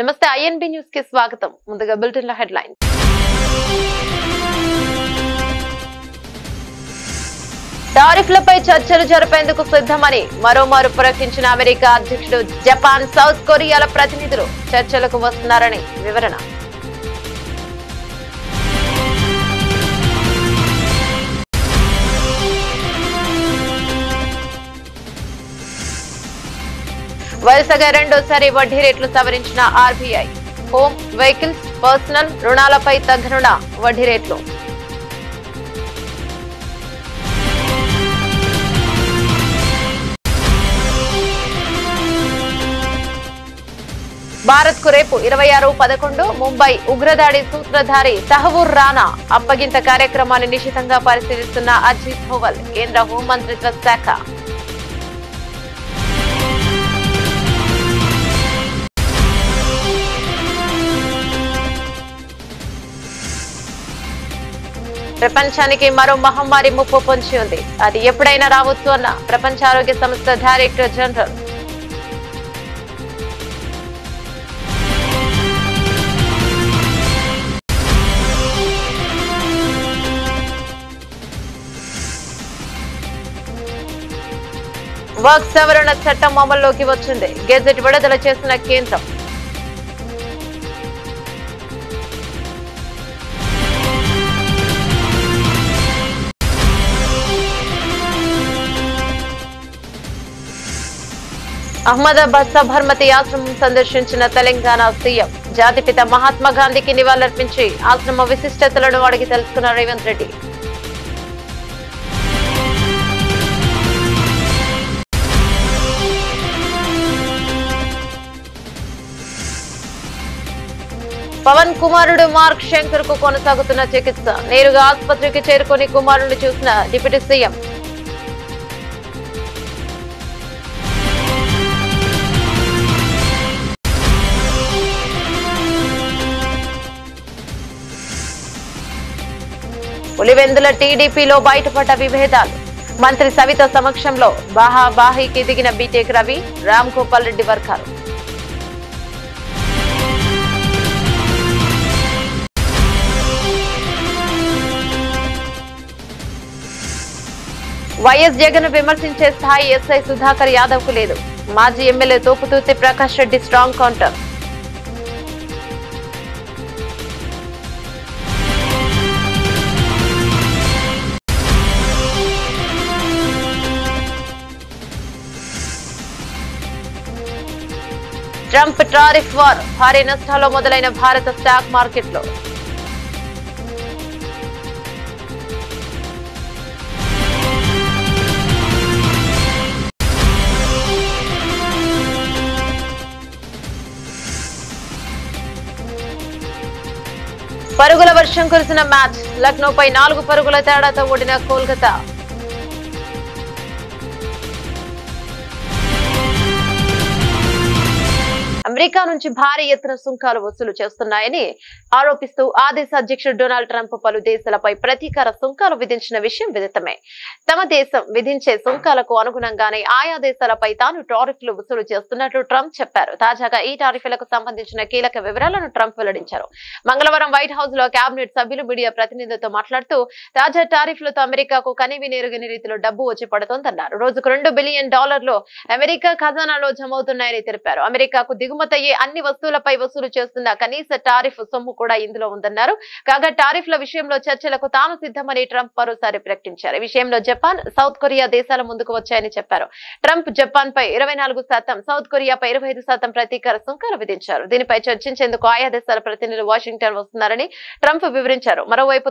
నమస్తే INB news కి స్వాగతం. ముందుగా బులెటిన్ లో హెడ్లైన్స్. టారిఫ్లపై చర్చలు జరిపేందుకు సిద్ధమని మరోమారు ప్రకటించిన అమెరికా అధ్యక్షుడు. జపాన్, సౌత్ కొరియాల ప్రతినిధులు చర్చలకు వస్తున్నారని వివరణ. వరుసగా రెండోసారి వడ్డీ రేట్లు సవరించిన ఆర్బీఐ. హోమ్, వెహికల్స్, పర్సనల్ రుణాలపై తగ్గనున్న వడ్డీ రేట్లు. భారత్ కు రేపు 26/11 ముంబై ఉగ్రదాడి సూత్రధారి తహవూర్ రానా అప్పగింత కార్యక్రమాన్ని నిశితంగా పరిశీలిస్తున్న అజిత్ దోవల్. కేంద్ర హోంమంత్రిత్వ శాఖ. ప్రపంచానికి మరో మహమ్మారి ముప్పు పొంచి ఉంది. అది ఎప్పుడైనా రావచ్చు అన్న ప్రపంచ ఆరోగ్య సంస్థ డైరెక్టర్ జనరల్. వర్క్ సవరణ చట్టం అమల్లోకి వచ్చింది. గెజెట్ విడుదల చేసిన కేంద్రం. అహ్మదాబాద్ సబర్మతి ఆశ్రమం సందర్శించిన తెలంగాణ సీఎం. జాతిపిత మహాత్మా గాంధీకి నివాళులర్పించి ఆశ్రమ విశిష్టతలను అడిగి తెలుసుకున్న రేవంత్ రెడ్డి. పవన్ కుమారుడు మార్క్ శంకర్ కు కొనసాగుతున్న చికిత్స. నేరుగా ఆసుపత్రికి చేరుకుని కుమారుడిని చూసిన డిప్యూటీ సీఎం. పులివెందుల టీడీపీలో బయటపడ్డ విభేదాలు. మంత్రి సవిత సమక్షంలో బాహాబాహీకి దిగిన బీటెక్ రవి, రామ్ గోపాల్ రెడ్డి వర్గాలు. వైఎస్ జగన్ విమర్శించే స్థాయి ఎస్ఐ సుధాకర్ యాదవ్ కు లేదు. మాజీ MLA Thopudurthi Prakash Reddy strong counter. Trump tariff war. భారీ నష్టాల్లో మొదలైన భారత స్టాక్ మార్కెట్లో. పరుగుల వర్షం కురిసిన మ్యాచ్. లక్నోపై 4 పరుగుల తేడాతో ఓడిన కోల్కతా. అమెరికా నుంచి భారీ ఎత్తున సుంకాలు వసూలు చేస్తున్నాయని ఆరోపిస్తూ ఆ దేశ అధ్యక్షుడు డొనాల్డ్ ట్రంప్ పలు దేశాలపై ప్రతీకార సుంకాలు విధించిన విషయం విదితమే. తమ దేశం విధించే సుంకాలకు అనుగుణంగానే ఆయా దేశాలపై తాను టారిఫ్లు వసూలు చేస్తున్నట్లు ట్రంప్ చెప్పారు. తాజాగా ఈ టారిఫ్లకు సంబంధించిన కీలక వివరాలను ట్రంప్ వెల్లడించారు. మంగళవారం వైట్ హౌస్ లో కేబినెట్ సభ్యులు మీడియా ప్రతినిధులతో మాట్లాడుతూ తాజా టారిఫ్లతో అమెరికాకు కనివినేరుగని రీతిలో డబ్బు వచ్చి పడుతోందన్నారు. రోజుకు $2 బిలియన్ అమెరికా ఖజానాలో జమవుతున్నాయని తెలిపారు. అమెరికాకు దిగుమతయ్యే అన్ని వస్తువులపై వసూలు చేస్తున్న కనీస టారిఫ్ సొమ్ము కూడా ఇందులో ఉందన్నారు. కాగా టారిఫ్ల విషయంలో చర్చలకు తాను సిద్ధమని ట్రంప్ మరోసారి ప్రకటించారు. ఈ విషయంలో జపాన్, సౌత్ కొరియా దేశాల ముందుకు వచ్చాయని చెప్పారు. ట్రంప్ జపాన్ పై 24%, సౌత్ కొరియాపై 25% ప్రతీకార సుంకాలు విధించారు. దీనిపై చర్చించేందుకు ఆయా దేశాల ప్రతినిధులు వాషింగ్టన్ వస్తున్నారని ట్రంప్ వివరించారు. మరోవైపు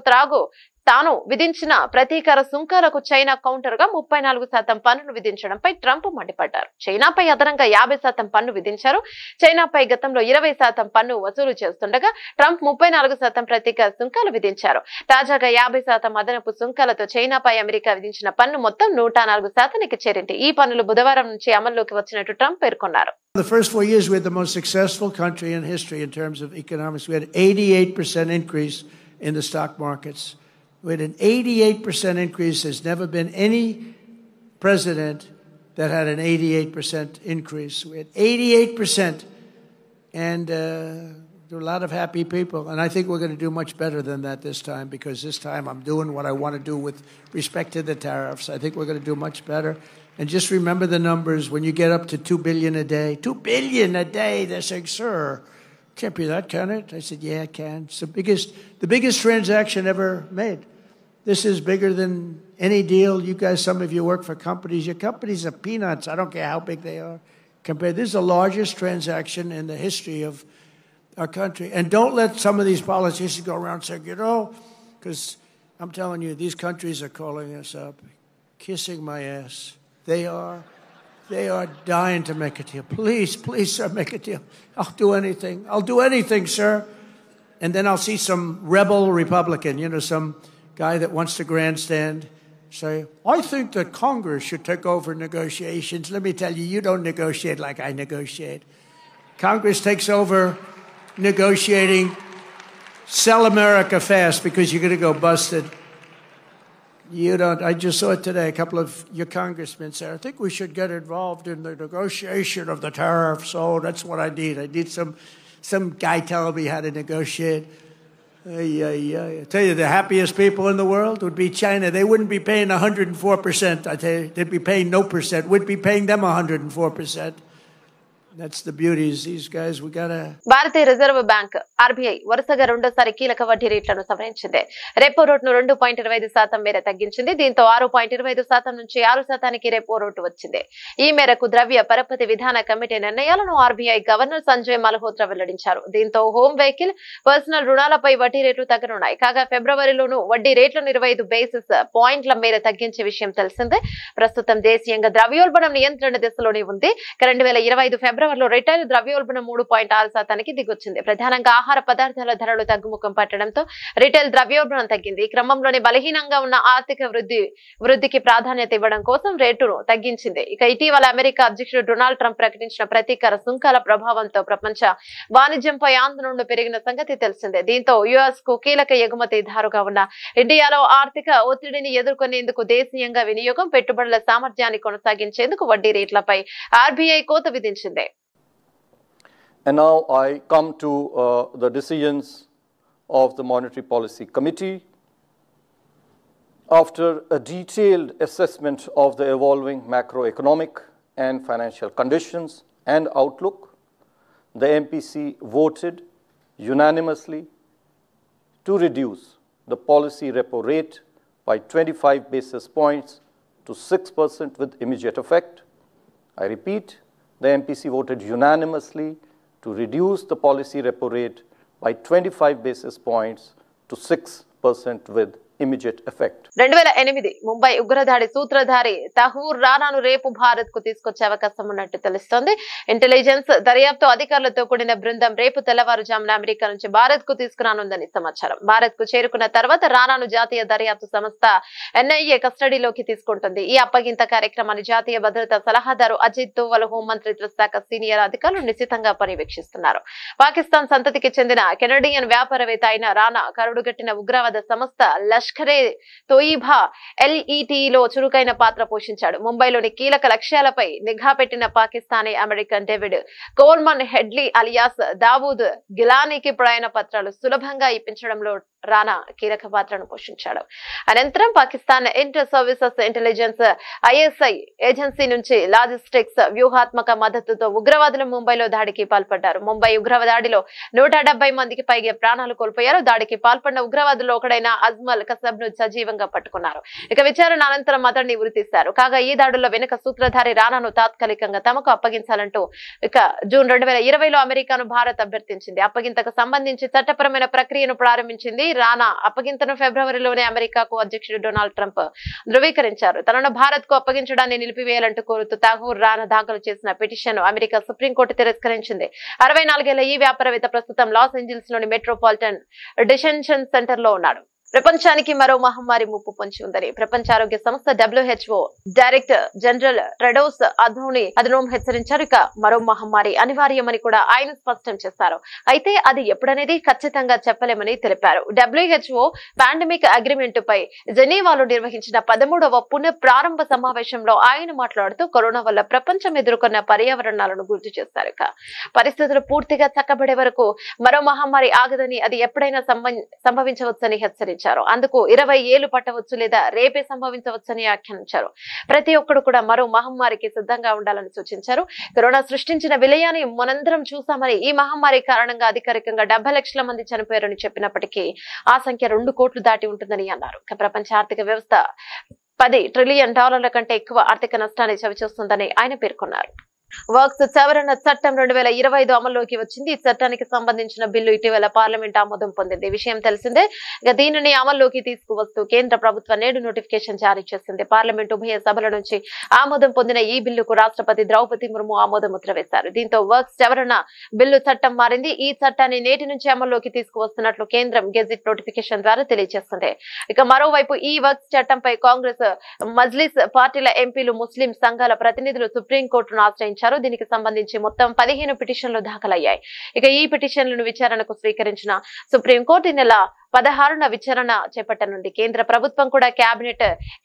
తాను విధించిన ప్రతీకార సుంకాలకు చైనా కౌంటర్ గా 34% పన్నులు విధించడంపై ట్రంప్ మండిపడ్డారు. చైనాపై అదనంగా 50% పన్ను విధించారు. చైనాపై గతంలో 20% పన్ను వసూలు చేస్తుండగా ట్రంప్ 34% ప్రతీకార సుంకాలు విధించారు. తాజాగా 50% అదనపు సుంకాలతో చైనాపై అమెరికా విధించిన పన్ను మొత్తం 104%కి చేరింది. ఈ పన్నులు బుధవారం నుంచి అమల్లోకి వచ్చినట్టు ట్రంప్ పేర్కొన్నారు. The first 4 years we had the most successful country in history in terms of economics. We had 88% increase in the stock markets. We had an 88% increase. There's never been any president that had an 88% increase. We had 88% and there are a lot of happy people. And I think we're going to do much better than that this time, because this time I'm doing what I want to do with respect to the tariffs. I think we're going to do much better. And just remember the numbers. When you get up to $2 billion a day, $2 billion a day, they're saying, sir, can't be that, can it? I said, yeah, it can. It's the biggest transaction ever made. This is bigger than any deal. You guys, some of you work for companies. Your companies are peanuts. I don't care how big they are. Compared, this is the largest transaction in the history of our country. And don't let some of these politicians go around saying, because I'm telling you, these countries are calling us up, kissing my ass. They are dying to make a deal. Please, sir, make a deal. I'll do anything. I'll do anything, sir. And then I'll see some rebel Republican, some guy that wants to grandstand, say, I think that Congress should take over negotiations. Let me tell you, you don't negotiate like I negotiate. Congress takes over negotiating. Sell America fast, because you're going to go busted. You don't. I just saw it today. A couple of your congressmen said, I think we should get involved in the negotiation of the tariffs. So that's what I need. I need some guy telling me how to negotiate. I tell you, the happiest people in the world would be China. They wouldn't be paying 104%. I tell you, they'd be paying no percent. We'd be paying them 104%. That's the beauties. These guys, we gotta. Bharatiya reserve bank RBI వరుసగా రెండోసారి కీలక వడ్డీ రేట్లను సవరించింది. Repo రేటును 2.25% మేర తగ్గించింది. దీంతో 6.25% నుంచి 6% రెపో రేటు వచ్చింది. ఈ మేరకు ద్రవ్య పరపతి విధాన కమిటీ నిర్ణయాలను ఆర్బీఐ గవర్నర్ సంజయ్ మల్హోత్రా వెల్లడించారు. దీంతో హోమ్ వెహికల్, పర్సనల్ రుణాలపై వడ్డీ రేట్లు తగ్గనున్నాయి. కాగా ఫిబ్రవరిలోనూ వడ్డీ రేట్లను 25 బేసిస్ పాయింట్ల మేర తగ్గించే విషయం తెలిసిందే. ప్రస్తుతం దేశీయంగా ద్రవ్యోల్బణం నియంత్రణ దిశలోనే ఉంది. 2025 ఫిబ్రవరిలో రిటైల్ ద్రవ్యోల్బణం 3.6%కి దిగొచ్చింది. ప్రధానంగా ఆహార పదార్థాల ధరలు తగ్గుముఖం పట్టడంతో రిటైల్ ద్రవ్యోల్బణం తగ్గింది. ఈ క్రమంలోనే బలహీనంగా ఉన్న ఆర్థిక వృద్ధికి ప్రాధాన్యత ఇవ్వడం కోసం రేటును తగ్గించింది. ఇక ఇటీవల అమెరికా అధ్యక్షుడు డొనాల్డ్ ట్రంప్ ప్రకటించిన ప్రతీకార సుంకాల ప్రభావంతో ప్రపంచ వాణిజ్యంపై ఆందోళనలు పెరిగిన సంగతి తెలిసిందే. దీంతో యుఎస్ కు కీలక ఎగుమతిదారుగా ఉన్న ఇండియాలో ఆర్థిక ఒత్తిడిని ఎదుర్కొనేందుకు దేశీయంగా వినియోగం, పెట్టుబడుల సామర్థ్యాన్ని కొనసాగించేందుకు వడ్డీ రేట్లపై ఆర్బీఐ కోత విధించింది. And now I come to the decisions of the Monetary Policy Committee. After a detailed assessment of the evolving macroeconomic and financial conditions and outlook, the MPC voted unanimously to reduce the policy repo rate by 25 basis points to 6% with immediate effect. I repeat, the MPC voted unanimously to reduce the policy repo rate by 25 basis points to 6% with immediate effect. 2008 Mumbai ఉగ్రదాడి సూత్రధారి తహూర్ రానాను రేపు భారత్ కు తీసుకొచ్చే అవకాశం ఉన్నట్టు తెలుస్తోంది. Intelligence దర్యాప్తు అధికారులతో కూడిన బృందం రేపు తెల్లవారుజామున అమెరికా నుంచి భారత్ కు తీసుకురానుందని సమాచారం. భారత్ కు చేరుకున్న తర్వాత రానాను జాతీయ దర్యాప్తు సంస్థ ఎన్ఐఏ కస్టడీలోకి తీసుకుంటుంది. ఈ అప్పగింత కార్యక్రమాన్ని జాతీయ భద్రతా సలహాదారు అజిత్ దోవల్, హోంమంత్రిత్వ శాఖ సీనియర్ అధికారులు నిశితంగా పర్యవేక్షిస్తున్నారు. పాకిస్తాన్ సంతతికి చెందిన కెనడియన్ వ్యాపారవేత్త అయిన రానా కరుడుగట్టిన ఉగ్రవాద సంస్థ లష్కరే తోయిబా LETలో చురుకైన పాత్ర పోషించాడు. ముంబైలోని కీలక లక్ష్యాలపై నిఘా పెట్టిన Pakistani American David Coleman Headley alias Dawood గిలానీకి ప్రయాణ పత్రాలు సులభంగా ఇప్పించడంలో రానా కీలక పాత్రను పోషించాడు. అనంతరం Pakistan Inter Services Intelligence ISI agency నుంచి లాజిస్టిక్స్ వ్యూహాత్మక మద్దతుతో ఉగ్రవాదులు ముంబైలో దాడికి పాల్పడ్డారు. ముంబై ఉగ్రవాదాడిలో 170 మందికి పైగా ప్రాణాలు కోల్పోయారు. దాడికి పాల్పడిన ఉగ్రవాదుల్లో ఒకడైన అజ్మల్ కసబ్ ను సజీవంగా పట్టుకున్నారు. ఇక విచారణ అనంతరం అతన్ని ఉరితీశారు. కాగా ఈ దాడుల్లో వెనుక సూత్రధారి రానాను తాత్కాలికంగా తమకు అప్పగించాలంటూ ఇక జూన్ 2020లో అమెరికాను భారత్ అభ్యర్థించింది. అప్పగింతకు సంబంధించి చట్టపరమైన ప్రక్రియను ప్రారంభించింది. రానా అప్పగింతను ఫిబ్రవరిలోనే అమెరికాకు అధ్యక్షుడు డొనాల్డ్ ట్రంప్ ధృవీకరించారు. తనను భారత్ కు అప్పగించడాన్ని నిలిపివేయాలంటూ కోరుతూ తాహూర్ రానా దాఖలు చేసిన పిటిషన్ అమెరికా సుప్రీంకోర్టు తిరస్కరించింది. 64 ఏళ్ల ఈ వ్యాపారవేత్త ప్రస్తుతం లాస్ ఏంజల్స్ లోని మెట్రోపాలిటన్ డిటెన్షన్ సెంటర్ లో ఉన్నాడు. ప్రపంచానికి మరో మహమ్మారి ముప్పు పొంచి ఉందని ప్రపంచ ఆరోగ్య సంస్థ WHO director general Tedros Adhanom హెచ్చరించారు. ఇక మరో మహమ్మారి అనివార్యమని కూడా ఆయన స్పష్టం చేశారు. అయితే అది ఎప్పుడనేది ఖచ్చితంగా చెప్పలేమని తెలిపారు. WHO పాండమిక్ అగ్రిమెంట్ పై జెనీవాలో నిర్వహించిన 13వ పునః ప్రారంభ సమావేశంలో ఆయన మాట్లాడుతూ కరోనా వల్ల ప్రపంచం ఎదుర్కొన్న పర్యావరణాలను గుర్తు చేశారు. పరిస్థితులు పూర్తిగా చక్కబడే వరకు మరో మహమ్మారి ఆగదని, అది ఎప్పుడైనా సంభవించవచ్చని హెచ్చరించారు. అందుకు 20 ఏళ్లు పట్టవచ్చు లేదా రేపే సంభవించవచ్చని వ్యాఖ్యానించారు. ప్రతి ఒక్కరు కూడా మరో మహమ్మారికి సిద్ధంగా ఉండాలని సూచించారు. కరోనా సృష్టించిన విలయాన్ని మనందరం చూసామని, ఈ మహమ్మారి కారణంగా అధికారికంగా 70 లక్షల మంది చనిపోయారని చెప్పినప్పటికీ ఆ సంఖ్య 2 కోట్లు దాటి ఉంటుందని అన్నారు. ప్రపంచ ఆర్థిక వ్యవస్థ $10 ట్రిలియన్ కంటే ఎక్కువ ఆర్థిక నష్టాన్ని చవిచూస్తుందని ఆయన పేర్కొన్నారు. వర్క్స్ సవరణ చట్టం 2025 అమల్లోకి వచ్చింది. ఈ చట్టానికి సంబంధించిన బిల్లు ఇటీవల పార్లమెంట్ ఆమోదం పొందింది. విషయం తెలిసిందే. దీనిని అమల్లోకి తీసుకువస్తూ కేంద్ర ప్రభుత్వం నేడు నోటిఫికేషన్ జారీ చేసింది. పార్లమెంట్ ఉభయ సభల నుంచి ఆమోదం పొందిన ఈ బిల్లుకు రాష్ట్రపతి ద్రౌపది ముర్ము ఆమోద ముద్ర వేశారు. దీంతో వర్క్స్ సవరణ బిల్లు చట్టం మారింది. ఈ చట్టాన్ని నేటి నుంచి అమల్లోకి తీసుకువస్తున్నట్లు కేంద్రం గెజిట్ నోటిఫికేషన్ ద్వారా తెలియజేస్తుంది. ఇక మరోవైపు ఈ వర్క్స్ చట్టంపై కాంగ్రెస్, మజ్లిస్ పార్టీల ఎంపీలు, ముస్లిం సంఘాల ప్రతినిధులు సుప్రీంకోర్టును ఆశ్రయించారు. దీనికి సంబంధించి మొత్తం 15 పిటిషన్లు దాఖలయ్యాయి. ఇక ఈ పిటిషన్లను విచారణకు స్వీకరించిన సుప్రీంకోర్టు ఈ నెల 16న విచారణ చేపట్టనుంది. కేంద్ర ప్రభుత్వం కూడా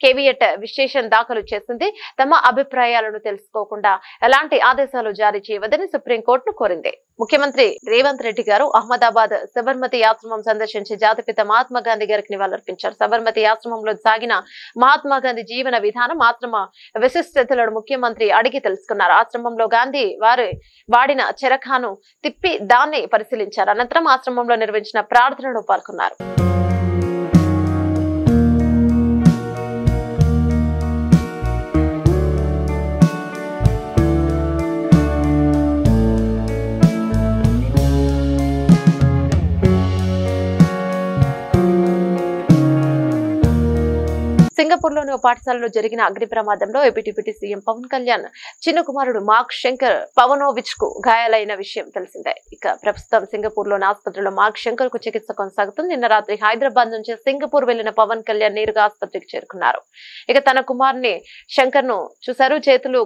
కేవియట్ విశ్లేషణ దాఖలు చేసింది. తమ అభిప్రాయాలను తెలుసుకోకుండా ఎలాంటి ఆదేశాలు జారీ చేయవద్దని సుప్రీంకోర్టును కోరింది. ముఖ్యమంత్రి రేవంత్ రెడ్డి గారు అహ్మదాబాద్ సబర్మతి ఆశ్రమం సందర్శించి జాతిపిత మహాత్మా గాంధీ గారికి నివాళులర్పించారు. సబర్మతి ఆశ్రమంలో సాగిన మహాత్మా గాంధీ జీవన విధానం, ఆశ్రమ విశిష్టతలను ముఖ్యమంత్రి అడిగి తెలుసుకున్నారు. ఆశ్రమంలో గాంధీ వాడిన చెరఖాను తిప్పి దాన్ని పరిశీలించారు. అనంతరం ఆశ్రమంలో నిర్వహించిన ప్రార్థనలో పాల్గొన్నారు. సింగపూర్లోని ఓ పాఠశాలలో జరిగిన అగ్ని ప్రమాదంలో AP deputy CM Pawan Kalyan చిన్న కుమారుడు మార్క్ శంకర్ పవనోవిచ్ కు గాయాలైన విషయం తెలిసిందే. ఇక ప్రస్తుతం సింగపూర్లోని ఆసుపత్రిలో మార్క్ శంకర్ కు చికిత్స కొనసాగుతుంది. నిన్న రాత్రి హైదరాబాద్ నుంచి సింగపూర్ వెళ్లిన పవన్ కళ్యాణ్ నేరుగా ఆసుపత్రికి చేరుకున్నారు. ఇక తన కుమారుని శంకర్ ను చూశారు. చేతులు,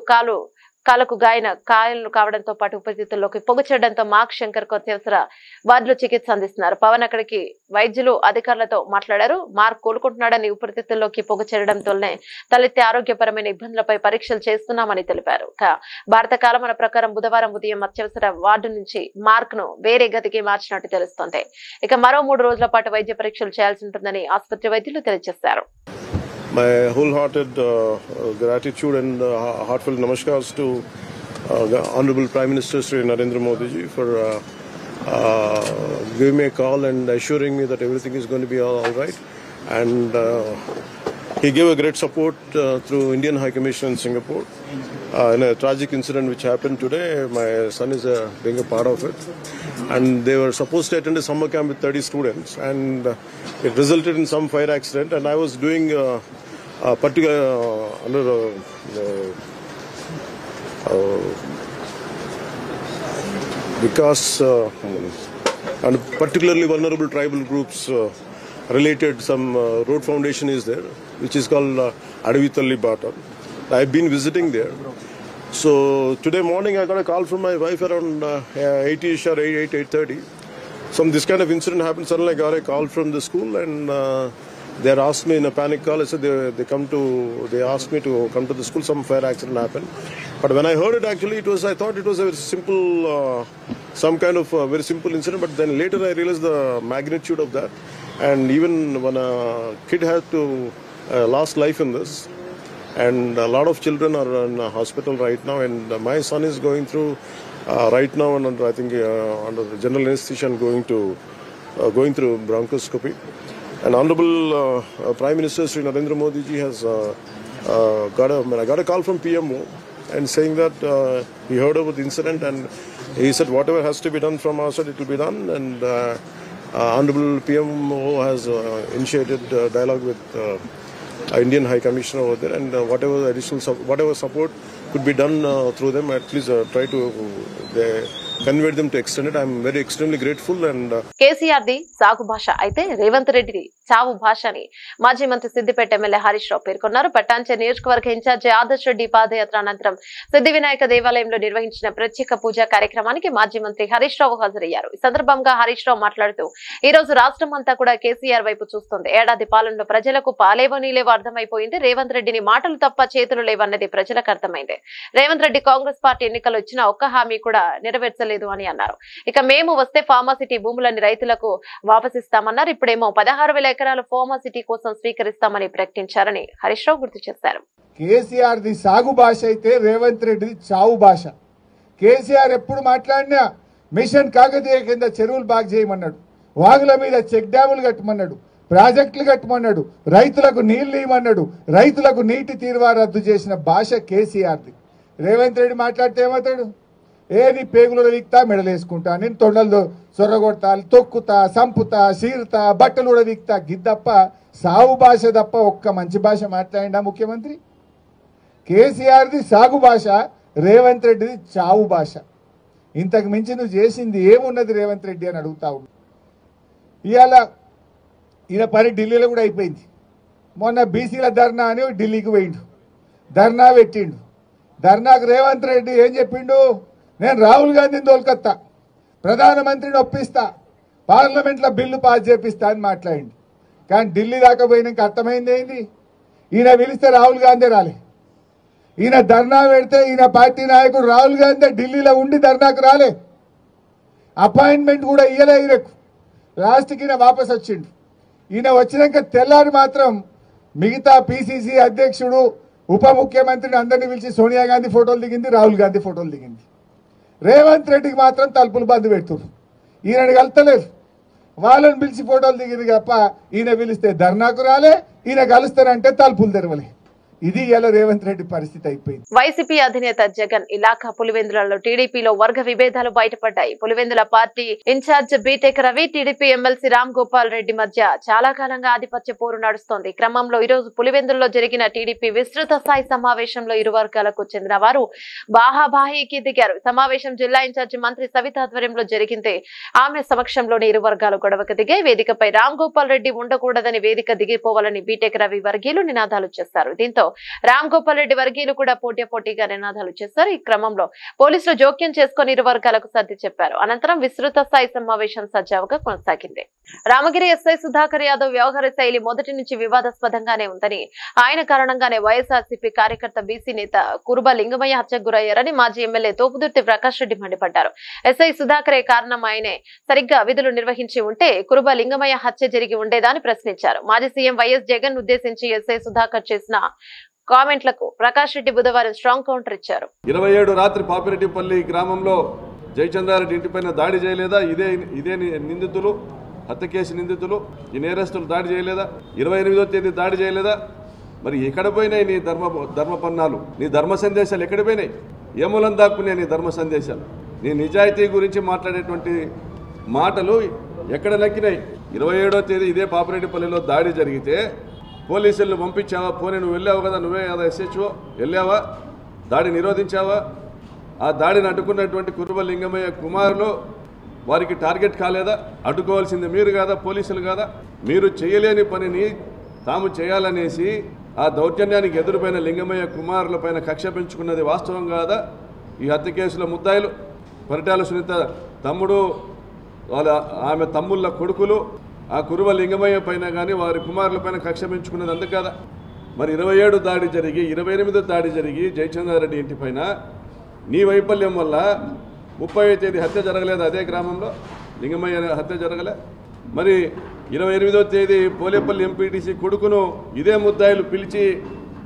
కాలకు కాయలు కావడంతో పాటు ఉపరితిత్తుల్లోకి పొగచేయడంతో మార్క్ శంకర్ కు అత్యవసర వార్డులో చికిత్స అందిస్తున్నారు. పవన్ అక్కడికి వైద్యులు, అధికారులతో మాట్లాడారు. మార్క్ కోలుకుంటున్నాడని, ఉపరితిత్తుల్లోకి పొగచేయడంతోనే తలెత్తే ఆరోగ్యపరమైన ఇబ్బందులపై పరీక్షలు చేస్తున్నామని తెలిపారు. భారత కాలమాన ప్రకారం బుధవారం ఉదయం అత్యవసర వార్డు నుంచి మార్క్ ను వేరే గదికి మార్చినట్టు తెలుస్తోంది. ఇక మరో 3 రోజుల పాటు వైద్య పరీక్షలు చేయాల్సి ఉంటుందని ఆసుపత్రి వైద్యులు తెలియజేశారు. My wholehearted gratitude and heartfelt namaskars to Honorable Prime Minister Sri Narendra Modi ji for giving me a call and assuring me that everything is going to be all right. And he gave a great support through Indian High Commission in Singapore. In a tragic incident which happened today, my son is being a part of it. And they were supposed to attend a summer camp with 30 students, and it resulted in some fire accident. And I was doing a particular because and particularly vulnerable tribal groups related, some road foundation is there, which is called Adavitalli Bata. I've been visiting there. So today morning I got a call from my wife around 8ish or 8:30. This kind of incident happened. Suddenly I got a call from the school, and they asked me in a panic call. I said they asked me to come to the school. Some fire accident happened. But when I heard it, actually I thought it was a very simple, some kind of very simple incident. But then later I realized the magnitude of that. And even when a kid had to lost life in this, and a lot of children are in a hospital right now, and my son is going through right now, and I think under general anesthesia and going through bronchoscopy. And Honorable Prime Minister Sri Narendra Modi ji has I got a call from PMO and saying that he heard about the incident, and he said whatever has to be done from our side, it will be done. And Honorable PMO has initiated dialogue with Indian High Commissioner over there, and whatever additional whatever support could be done through them, at least try to conveyed them to extend it. I'm very extremely grateful and KCR the సాగు భాష అయితే రేవంత్ రెడ్డి చావు భాష అని మాజీ మంత్రి Siddipet MLA Harish Rao పేర్కొన్నారు. పట్టాంచె నియోజకవర్గ ఇన్ఛార్జి ఆదర్శ్ రెడ్డి పాదయాత్ర అనంతరం సిద్ధి వినాయక దేవాలయంలో నిర్వహించిన ప్రత్యేక పూజా కార్యక్రమానికి మాజీ మంత్రి హరీష్ రావు హాజరయ్యారు. ఈ సందర్భంగా హరీష్ రావు మాట్లాడుతూ ఈ రోజు రాష్ట్రం అంతా కూడా కేసీఆర్ వైపు చూస్తుంది. ఏడాది పాలనలో ప్రజలకు పాలేవో నీలేవో అర్థమైపోయింది. రేవంత్ రెడ్డిని మాటలు తప్ప చేతులు లేవన్నది ప్రజలకు అర్థమైంది. రేవంత్ రెడ్డి కాంగ్రెస్ పార్టీ ఎన్నికలు ఇచ్చిన ఒక్క హామీ కూడా నెరవేర్చలేదు అని అన్నారు. ఇక మేము వస్తే ఫార్మాసిటీ భూములని రైతులకు వాపసిస్తామన్నారు. ఇప్పుడేమో 16,000 ఎకరాలు ఫార్మాసిటీ కోసం స్వీకరిస్తామని ప్రకటించారని హరీష్ రావు గుర్తు చేశారు. కేసీఆర్ ది సాగు భాష అయితే రేవంత్ రెడ్డిది చావు భాష. కేసీఆర్ ఎప్పుడు మాట్లాడినా మిషన్ కాకతీయ కింద చెరువులు బాగు చేయమన్నాడు, వాగుల మీద చెక్ డ్యాములు కట్టమన్నాడు, ప్రాజెక్టులు కట్టమన్నాడు, రైతులకు నీళ్లు ఇవ్వమన్నాడు, రైతులకు నీటి తీరువా రద్దు చేసిన భాష కేసీఆర్ది. రేవంత్ రెడ్డి మాట్లాడితే ఏమవుతాడు? ఏది పేగులు వీక్తా మెడలేసుకుంటా, నేను తొండలు సొర్రగొడతా, తొక్కుతా, సంపుతా, సీరుతా, బట్టలు కూడా వీక్తా, గిద్దప్ప సాగు భాష తప్ప ఒక్క మంచి భాష మాట్లాడిండా ముఖ్యమంత్రి? కేసీఆర్ది సాగు భాష, రేవంత్ రెడ్డిది చావు భాష. ఇంతకు మించి నువ్వు చేసింది ఏమున్నది రేవంత్ రెడ్డి అని అడుగుతా ఉన్నా. ఇవాళ ఈయన పని ఢిల్లీలో కూడా అయిపోయింది. మొన్న బీసీల ధర్నా అని ఢిల్లీకి పోయిండు, ధర్నా పెట్టిండు. ధర్నాకు రేవంత్ రెడ్డి ఏం చెప్పిండు? నేను రాహుల్ గాంధీని తోలుకొత్తా, ప్రధానమంత్రిని ఒప్పిస్తా, పార్లమెంట్లో బిల్లు పాస్ చేపిస్తా అని మాట్లాడిండు. కానీ ఢిల్లీ దాకా పోయినాక అర్థమైంది ఏంది? ఈయన పిలిస్తే రాహుల్ గాంధీ రాలే. ఈయన ధర్నా పెడితే ఈయన పార్టీ నాయకుడు రాహుల్ గాంధీ ఢిల్లీలో ఉండి ధర్నాకు రాలే, అపాయింట్మెంట్ కూడా ఇయ్యలే. ఈయనకు లాస్ట్కి ఈయన వాపస్ వచ్చిండు. ఈయన వచ్చినాక తెల్లారి మాత్రం మిగతా పిసిసి అధ్యక్షుడు, ఉప ముఖ్యమంత్రిని అందరినీ పిలిచి సోనియా గాంధీ ఫోటోలు దిగింది, రాహుల్ గాంధీ ఫోటోలు దిగింది. రేవంత్ రెడ్డికి మాత్రం తలుపులు బంద్ పెడుతున్నారు. ఈయనని కలుస్తలేదు, వాళ్ళని పిలిచి ఫోటోలు దిగింది తప్ప ఈయన పిలిస్తే ధర్నాకు రాలే, ఈయన కలుస్తారంటే తలుపులు తెరవలే. ఇది ఇలా రేవంత్ రెడ్డి పరిస్థితి అయిపోయింది. వైసీపీ అధినేత జగన్ ఇలాఖా పులివెందులలో టీడీపీలో వర్గ విభేదాలు బయటపడ్డాయి. Pulivendula party incharge BTech Ravi, TDP MLC Ram Gopal Reddy మధ్య చాలా కాలంగా ఆధిపత్య పోరు నడుస్తోంది. క్రమంలో ఈ రోజు పులివెందుల్లో జరిగిన టీడీపీ విస్తృత స్థాయి సమావేశంలో ఇరు వర్గాలకు చెందిన వారు బాహాబాహీకి దిగారు. సమావేశం జిల్లా ఇన్ఛార్జి మంత్రి సవిత ఆధ్వర్యంలో జరిగింది. ఆమె సమక్షంలోనే ఇరు వర్గాలు గొడవకు దిగాయి. వేదికపై రామ్ గోపాల్ రెడ్డి ఉండకూడదని, వేదిక దిగిపోవాలని బీటెక్ రవి వర్గీయులు నినాదాలు చేశారు. దీంతో రామ్ గోపాల్ రెడ్డి వర్గీయులు కూడా పోటీగా నినాదాలు చేశారు. ఈ క్రమంలో పోలీసులు జోక్యం చేసుకుని ఇరు వర్గాలకు సర్ది చెప్పారు. అనంతరం విస్తృత స్థాయి సమావేశం సజావుగా కొనసాగింది. రామగిరి ఎస్ఐ సుధాకర్ యాదవ్ వ్యవహార శైలి మొదటి నుంచి వివాదాస్పదంగానే ఉందని, ఆయన కారణంగానే వైఎస్ఆర్సీపీ కార్యకర్త బీసీ నేత కురుబ లింగమయ్య హత్యకు గురయ్యారని మాజీ ఎమ్మెల్యే తోపుదుర్తి ప్రకాష్ రెడ్డి మండిపడ్డారు. ఎస్ఐ సుధాకరే కారణం, ఆయనే సరిగ్గా విధులు నిర్వహించి ఉంటే కురుబ లింగమయ్య హత్య జరిగి ఉండేదని ప్రశ్నించారు. మాజీ సీఎం వైఎస్ జగన్ ఉద్దేశించి ఎస్ఐ సుధాకర్ చేసిన కామెంట్లకు ప్రకాష్ రెడ్డి బుధవారం స్ట్రాంగ్ కౌంటర్ ఇచ్చారు. 27 రాత్రి పాపిరెడ్డిపల్లి గ్రామంలో జయచంద్రారెడ్డి ఇంటిపైన దాడి చేయలేదా? ఇదే నిందితులు, హత్య కేసు నిందితులు, ఈ నేరస్తులు దాడి చేయలేదా? 28వ తేదీ దాడి చేయలేదా? మరి ఎక్కడ పోయినాయి నీ ధర్మపన్నాలు, నీ ధర్మ సందేశాలు ఎక్కడ పోయినాయి? ఏ మూలం దాక్కున్నాయి నీ ధర్మ సందేశాలు? నీ నిజాయితీ గురించి మాట్లాడేటువంటి మాటలు ఎక్కడ నక్కినాయి? 27వ తేదీ ఇదే పాపిరెడ్డిపల్లిలో దాడి జరిగితే పోలీసులను పంపించావా? పోనీ నువ్వు వెళ్ళావు కదా, నువ్వే కదా ఎస్హెచ్ఓ, వెళ్ళావా? దాడి నిరోధించావా? ఆ దాడిని అడ్డుకున్నటువంటి కురుబ లింగమయ్య కుమారులు వారికి టార్గెట్ కాలేదా? అడ్డుకోవాల్సింది మీరు కాదా, పోలీసులు కాదా? మీరు చేయలేని పనిని తాము చేయాలనేసి ఆ దౌర్జన్యానికి ఎదురుపైన లింగమయ్య కుమారుల పైన కక్ష పెంచుకున్నది వాస్తవం కాదా? ఈ హత్య కేసుల ముద్దాయిలు పరిటాల సునీత తమ్ముడు, ఆమె తమ్ముళ్ళ కొడుకులు ఆ కురువ లింగమయ్య పైన కానీ వారి కుమారుల పైన కక్ష పెంచుకున్నది అందుకు కదా? మరి 27 దాడి జరిగి 28 దాడి జరిగి జయచంద్రారెడ్డి ఇంటి పైన నీ వైఫల్యం వల్ల 30వ తేదీ హత్య జరగలేదు అదే గ్రామంలో, లింగమయ్య హత్య జరగలే. మరి 28వ తేదీ పోలేపల్లి ఎంపీటీసీ కొడుకును ఇదే ముద్దాయిలు పిలిచి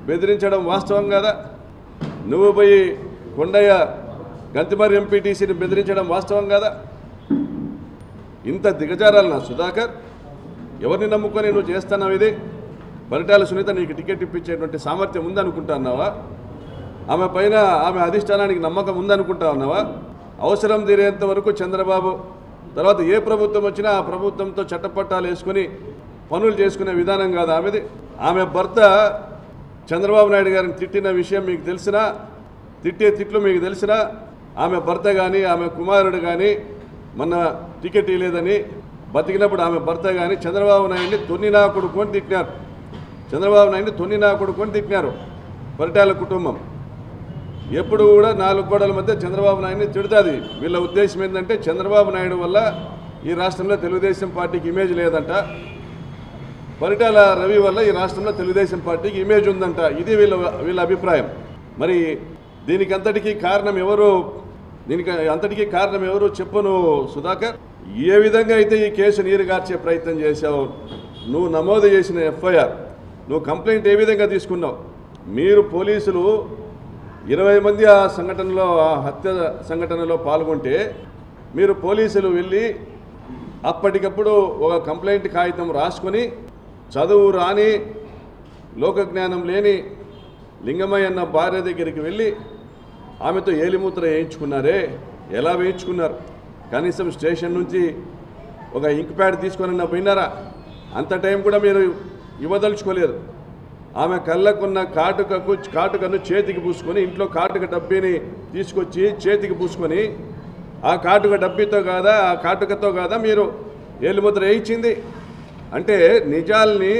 బెదిరించడం వాస్తవం కదా? నువ్వు పోయి కొండయ్య గంతిమరి ఎంపీటీసీని బెదిరించడం వాస్తవం కదా? ఇంత దిగజారాలనా సుధాకర్? ఎవరిని నమ్ముకొని నువ్వు చేస్తున్నావు ఇది? పరిటాల సునీత నీకు టికెట్ ఇప్పించేటువంటి సామర్థ్యం ఉందనుకుంటున్నావా? ఆమె పైన ఆమె అధిష్టానానికి నమ్మకం ఉందనుకుంటా ఉన్నావా? అవసరం తీరేంత వరకు చంద్రబాబు తర్వాత ఏ ప్రభుత్వం వచ్చినా ఆ ప్రభుత్వంతో చట్టపట్టాలు వేసుకొని పనులు చేసుకునే విధానం కాదు ఆమెది. ఆమె భర్త చంద్రబాబు నాయుడు గారిని తిట్టిన విషయం మీకు తెలిసినా, తిట్టే తిట్లు మీకు తెలిసినా, ఆమె భర్త కానీ ఆమె కుమారుడు కానీ మొన్న టికెట్ ఇవ్వలేదని బతికినప్పుడు ఆమె భర్త కానీ చంద్రబాబు నాయుడిని తొన్నినా కొడుకు అని తిట్టినారు. చంద్రబాబు నాయుడిని తొన్నినా కొడుకు అని తిట్టినారు పరిటాల కుటుంబం. ఎప్పుడు కూడా 4 గోడల మధ్య చంద్రబాబు నాయుడిని తిడుతుంది. వీళ్ళ ఉద్దేశం ఏంటంటే చంద్రబాబు నాయుడు వల్ల ఈ రాష్ట్రంలో తెలుగుదేశం పార్టీకి ఇమేజ్ లేదంట, పరిటాల రవి వల్ల ఈ రాష్ట్రంలో తెలుగుదేశం పార్టీకి ఇమేజ్ ఉందంట. ఇది వీళ్ళ అభిప్రాయం. మరి దీనికి అంతటికీ కారణం ఎవరు చెప్పను సుధాకర్. ఏ విధంగా అయితే ఈ కేసు నీరుగార్చే ప్రయత్నం చేశావు, నువ్వు నమోదు చేసిన ఎఫ్ఐఆర్, నువ్వు కంప్లైంట్ ఏ విధంగా తీసుకున్నావు? మీరు పోలీసులు 20 మంది ఆ సంఘటనలో, ఆ హత్య సంఘటనలో పాల్గొంటే మీరు పోలీసులు వెళ్ళి అప్పటికప్పుడు ఒక కంప్లైంట్ కాగితం రాసుకొని చదువు రాని లోకజ్ఞానం లేని లింగమయ్య అన్న భార్య దగ్గరికి వెళ్ళి ఆమెతో ఏలిమూత్ర వేయించుకున్నారే. ఎలా వేయించుకున్నారు? కనీసం స్టేషన్ నుంచి ఒక ఇంక్ ప్యాడ్ తీసుకొని పోయినారా? అంత టైం కూడా మీరు ఇవ్వదలుచుకోలేదు. ఆమె కళ్ళకున్న కాటుకను చేతికి పూసుకొని, ఇంట్లో కాటుక డబ్బీని తీసుకొచ్చి చేతికి పూసుకొని, ఆ కాటుక డబ్బీతో కాదా, ఆ కాటుకతో కాదా మీరు ఏలిముద్ర వేయించింది? అంటే నిజాల్ని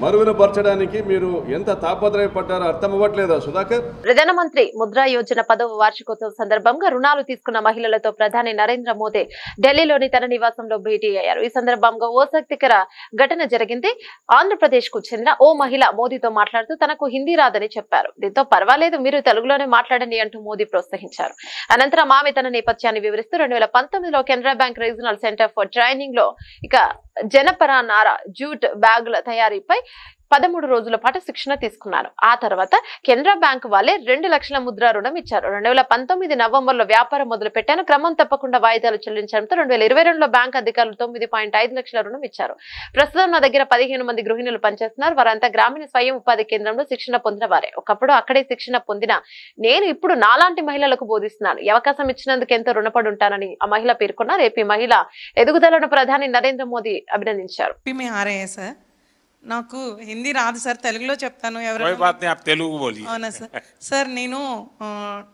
మరుగున పరచడానికి మీరు ఎంత తాపత్రయపడ్డారో అర్థం అవ్వట్లేదా సుధాకర్? ప్రధానమంత్రి ముద్రా యోజన 10వ వార్షికోత్సవం సందర్భంగా రుణాలు తీసుకున్న మహిళలతో ప్రధాని నరేంద్ర మోదీ ఢిల్లీలోని తన నివాసంలో భేటీ అయ్యారు. ఈ సందర్భంగా ఓ ఆసక్తికర ఘటన జరిగింది. ఆంధ్రప్రదేశ్ కు చెందిన ఓ మహిళ మోదీతో మాట్లాడుతూ తనకు హిందీ రాదని చెప్పారు. దీంతో పర్వాలేదు, మీరు తెలుగులోనే మాట్లాడండి అంటూ మోదీ ప్రోత్సహించారు. అనంతరం ఆమె తన నేపథ్యాన్ని వివరిస్తూ 2019లో Canara bank regional centre for training లో జనపరా నార జూట్ బ్యాగుల తయారీపై 13 రోజుల పాటు శిక్షణ తీసుకున్నారు. ఆ తర్వాత కెనరా బ్యాంక్ వాళ్ళే 2 లక్షల ముద్రా రుణం ఇచ్చారు. 2019 నవంబర్లో వ్యాపారం మొదలు పెట్టాను. క్రమం తప్పకుండా వాయిదాలు చెల్లించడంతో 2022లో బ్యాంక్ అధికారులు 9.5 లక్షల రుణం ఇచ్చారు. ప్రస్తుతం నా దగ్గర 15 మంది గృహిణులు పనిచేస్తున్నారు. వారంతా గ్రామీణ స్వయం ఉపాధి కేంద్రంలో శిక్షణ పొందిన వారే. ఒకప్పుడు అక్కడే శిక్షణ పొందిన నేను ఇప్పుడు నాలాంటి మహిళలకు బోధిస్తున్నాను. ఈ అవకాశం ఇచ్చినందుకు ఎంతో రుణపడి ఉంటానని ఆ మహిళ పేర్కొన్నారు. ఏపీ మహిళ ఎదుగుదలను ప్రధాని నరేంద్ర మోదీ అభినందించారు. నాకు హిందీ రాదు సార్, తెలుగులో చెప్తాను. అవునా సార్. సార్ నేను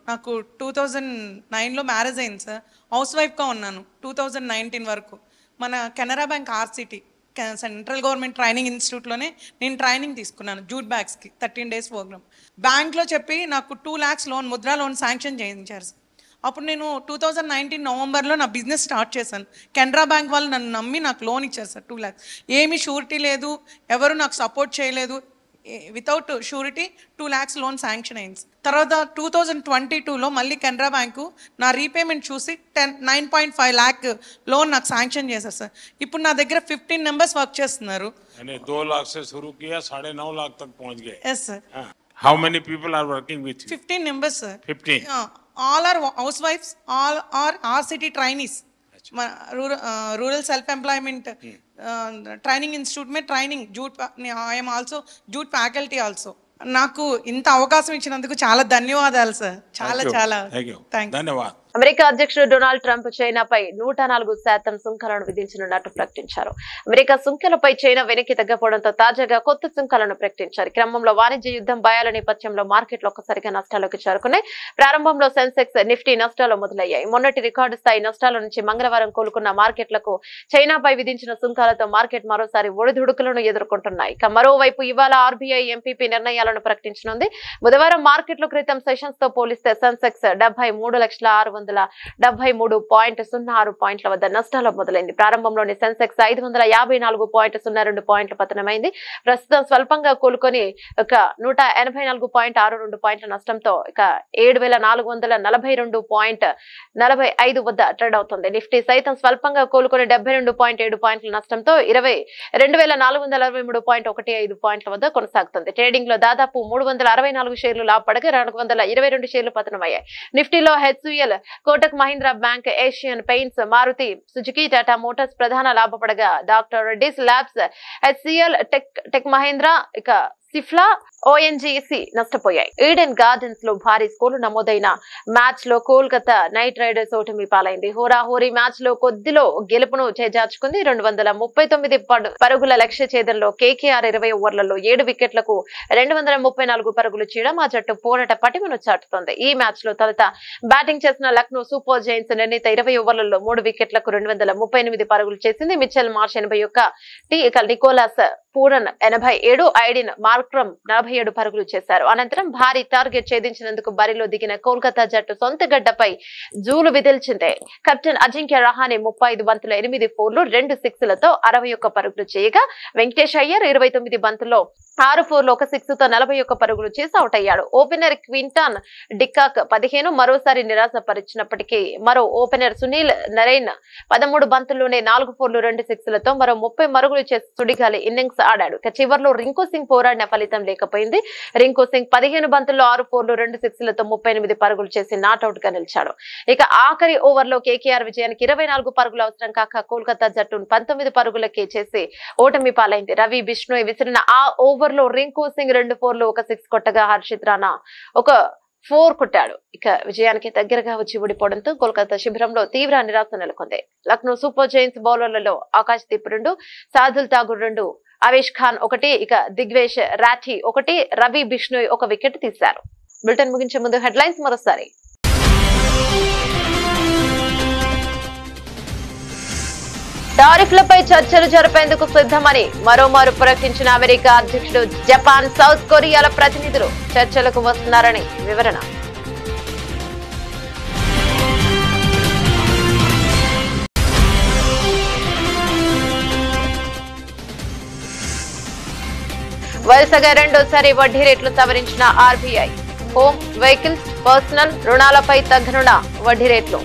నాకు 2009లో మ్యారేజ్ అయింది సార్. హౌస్ వైఫ్గా ఉన్నాను 2019 వరకు. మన Canara bank RSETI central government training ఇన్స్టిట్యూట్లోనే నేను ట్రైనింగ్ తీసుకున్నాను. జూట్ బ్యాగ్స్కి 13 డేస్ ప్రోగ్రామ్. బ్యాంక్లో చెప్పి నాకు 2 lakhs loan, Mudra loan sanction చేయించారు సార్. అప్పుడు నేను 2019 నవంబర్లో నా బిజినెస్ స్టార్ట్ చేశాను. కెనరా బ్యాంక్ వాళ్ళు నన్ను నమ్మి నాకు లోన్ ఇచ్చారు సార్ 2 lakhs. ఏమీ షూరిటీ లేదు, ఎవరు నాకు సపోర్ట్ చేయలేదు. Without surety 2 lakhs loan sanction అయింది. తర్వాత 2022లో మళ్ళీ కెనరా బ్యాంకు నా రీపేమెంట్ చూసి 9.5 lakh లోన్ నాకు శాంక్షన్ చేశారు సార్. ఇప్పుడు నా దగ్గర 15 members వర్క్ చేస్తున్నారు. 2 लाख से शुरू किया, 9.5 लाख तक पहुंच गए. Yes sir. How many people are working with you? 15 members sir. 15. All are housewives, all are RCT trainees. Rural self-employment training institute में training jute. I am also jute faculty also. నాకు ఇంత అవకాశం ఇచ్చినందుకు చాలా ధన్యవాదాలు సార్. చాలా ధన్యవాదాలు. America అధ్యక్షుడు డొనాల్డ్ ట్రంప్ చైనాపై 104% సుంకాలను విధించనున్నట్టు ప్రకటించారు. అమెరికా సుంకాలపై చైనా వెనక్కి తగ్గపోవడంతో తాజాగా కొత్త సుంకాలను ప్రకటించారు. క్రమంలో వాణిజ్య యుద్ధం భయాల నేపథ్యంలో మార్కెట్లు ఒక్కసారిగా నష్టాల్లోకి చేరుకున్నాయి. ప్రారంభంలో సెన్సెక్స్, నిఫ్టీ నష్టాలు మొదలయ్యాయి. మొన్నటి రికార్డు స్థాయి నష్టాల నుంచి మంగళవారం కోలుకున్న మార్కెట్లకు చైనాపై విధించిన సుంకాలతో మార్కెట్ మరోసారి ఒడిదుడుకులను ఎదుర్కొంటున్నాయి. ఇక మరోవైపు ఇవాళ ఆర్బీఐ ఎంపీపీ నిర్ణయాలను ప్రకటించనుంది. బుధవారం మార్కెట్లు క్రితం సెషన్స్ తో పోలిస్తే సెన్సెక్స్ 73,673.06 పాయింట్ల వద్ద నష్టాలు మొదలైంది. ప్రారంభంలోని సెన్సెక్స్ 554.02 పాయింట్ల పతనమైంది. ప్రస్తుతం స్వల్పంగా కోలుకొని 184.62 పాయింట్ల నష్టంతో 7,442.45 వద్ద ట్రేడ్ అవుతుంది. నిఫ్టీ సైతం స్వల్పంగా కోలుకొని 72.7 పాయింట్ల నష్టంతో 22,463.15 పాయింట్ల వద్ద కొనసాగుతుంది. ట్రేడింగ్ లో దాదాపు 364 షేర్లు లాభపడగా 422 షేర్లు పతనమయ్యాయి. నిఫ్టీలో HCL, Kotak Mahindra bank, Asian Paints, Maruti Suzuki, Tata Motors ప్రధాన లాభపడగా doctor Reddy's labs, HCL, tech Mahindra, Cipla ONGC నష్టపోయాయి. ఈడెన్ గార్డెన్స్ లో భారీ స్కోర్లు నమోదైన మ్యాచ్ లో కోల్కతా నైట్ రైడర్స్ ఓటమి పాలైంది. హోరాహోరీ మ్యాచ్ లో కొద్దిలో గెలుపును చేజార్చుకుంది. 239 పరుగుల లక్ష్య ఛేదంలో కేకేఆర్ 20 ఓవర్లలో 7 వికెట్లకు 234 పరుగులు చేయడం ఆ జట్టు పోరాట పటిమను చాటుతోంది. ఈ మ్యాచ్ లో తొలుత బ్యాటింగ్ చేసిన లక్నో సూపర్ జైంట్స్ నిర్ణీత 20 ఓవర్లలో 3 వికెట్లకు 238 పరుగులు చేసింది. Mitchell Marsh 81, Nicholas Pooran 87, Aiden Markram 47 పరుగులు చేశారు. అనంతరం భారీ టార్గెట్ ఛేదించినందుకు బరిలో దిగిన కోల్కతా జట్టు సొంత గడ్డపై జూలు విదిల్చింది. కెప్టెన్ అజింక్య రహానే 35 బంతుల 8 ఫోర్లు 2 సిక్స్లతో 61 పరుగులు చేయగా వెంకటేష్ అయ్యర్ 29 బంతుల్లో 6 ఫోర్లు 1 సిక్స్ తో 41 పరుగులు చేసి అవుట్ అయ్యాడు. ఓపెనర్ క్వింటాన్ డికాక్ 15 మరోసారి నిరాశపరిచినప్పటికీ మరో ఓపెనర్ సునీల్ నరైన్ 13 బంతుల్లోనే 4 ఫోర్లు 2 సిక్స్లతో మరో 30 మరుగులు చేసి సుడిగాలి ఇన్నింగ్స్ ఆడాడు. ఇక చివర్లో రింకు సింగ్ పోరాడిన ఫలితం లేకపోయింది. రింకు సింగ్ 15 బంతుల్లో 6 ఫోర్లు 2 సిక్స్లతో 38 పరుగులు చేసి నాట్అవుట్ గా నిలిచాడు. ఇక ఆఖరి ఓవర్లో కేకేఆర్ విజయానికి 24 పరుగులు అవసరం కాక కోల్కతా జట్టును 19 పరుగులకే చేసి ఓటమి పాలైంది. రవి బిష్ణోయ్ విసిరిన ఆ ఓవర్లో రింకు సింగ్ 2 ఫోర్లు 1 సిక్స్ కొట్టగా హర్షిత్ రాణా 1 4 కొట్టాడు. ఇక విజయానికి దగ్గరగా వచ్చి ఓడిపోవడంతో కోల్కతా శిబిరంలో తీవ్ర నిరాశ నెలకొంది. లక్నో సూపర్ జైంట్స్ బౌలర్లలో ఆకాశ్ దీప్ 2, సాదుల్ ఠాగూర్ 2, అవేష్ ఖాన్ 1, ఇక దిగ్వేష్ రాఠీ 1, రవి బిష్ణోయ్ 1 వికెట్ తీశారు. బులెటిన్ ముగించే ముందు హెడ్లైన్స్ మరోసారి. టారిఫ్లపై చర్చలు జరిపేందుకు సిద్ధమని మరోమారు ప్రకటించిన అమెరికా అధ్యక్షుడు. జపాన్, సౌత్ కొరియాల ప్రతినిధులు చర్చలకు వస్తున్నారని వివరణ. వరుసగా రెండోసారి వడ్డీ రేట్లు సవరించిన ఆర్బీఐ. హోమ్, వెహికల్స్, పర్సనల్ రుణాలపై తగ్గనున్న వడ్డీ రేట్లు.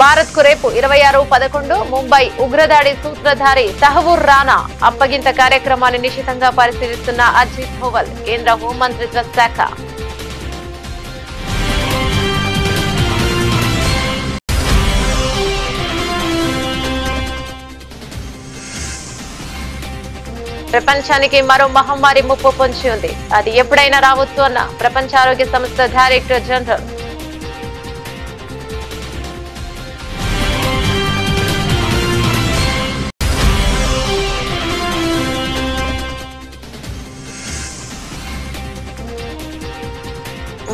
భారత్ కు రేపు 26/11 ముంబై ఉగ్రదాడి సూత్రధారి తహవూర్ రాణా అప్పగింత కార్యక్రమాన్ని నిశితంగా పరిశీలిస్తున్న అజిత్ దోవల్. కేంద్ర హోంమంత్రిత్వ శాఖ. ప్రపంచానికి మరో మహమ్మారి ముప్పు పొంచి ఉంది. అది ఎప్పుడైనా రావచ్చు అన్న ప్రపంచ ఆరోగ్య సంస్థ డైరెక్టర్ జనరల్.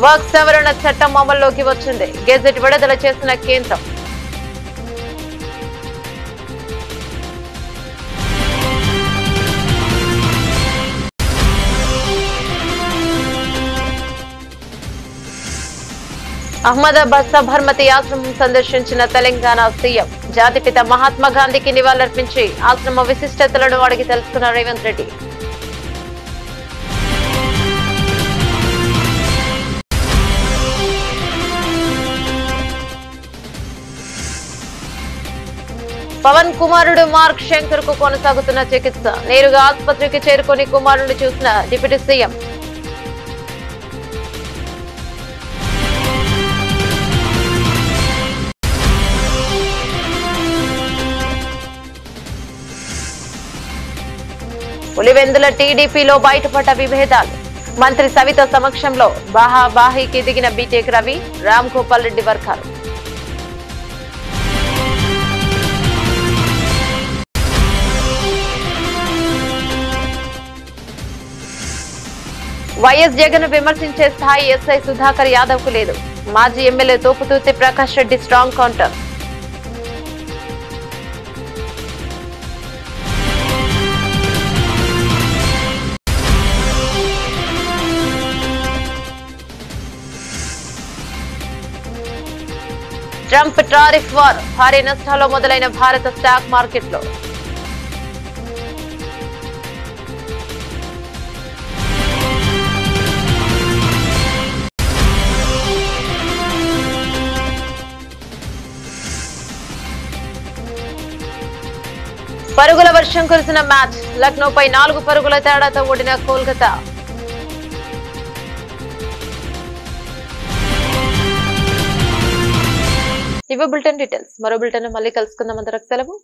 వర్క్ సవరణ చట్టం అమల్లోకి వచ్చింది. గెజెట్ విడుదల చేసిన కేంద్రం. అహ్మదాబాద్ సబర్మతి ఆశ్రమం సందర్శించిన తెలంగాణ సీఎం. జాతిపిత మహాత్మా గాంధీకి నివాళులర్పించి ఆశ్రమ విశిష్టతలను అడిగి తెలుసుకున్న రేవంత్ రెడ్డి. పవన్ కుమారుడు మార్క్ శంకర్ కు కొనసాగుతున్న చికిత్స. నేరుగా ఆసుపత్రికి చేరుకుని కుమారుడిని చూసిన డిప్యూటీ సీఎం. పులివెందుల టీడీపీలో బయటపడ్డ విభేదాలు. మంత్రి సవిత సమక్షంలో బాహాబాహీకి దిగిన బీటెక్ రవి, రామ్ గోపాల్ రెడ్డి వర్గాలు. వైఎస్ జగన్ విమర్శించే స్థాయి ఎస్ఐ సుధాకర్ యాదవ్ కు లేదు. మాజీ MLA Thopudurthi Prakash Reddy strong counter. Trump tariff war. భారీ నష్టాల్లో మొదలైన భారత స్టాక్ మార్కెట్లో. పరుగుల వర్షం కురిసిన మ్యాచ్. లక్నోపై 4 పరుగుల తేడాతో ఓడిన కోల్కతా. ఇవి బులెటిన్ డీటెయిల్స్. మరో బులెటిన్ మళ్ళీ కలుసుకుందాం. అందరికి సెలవు.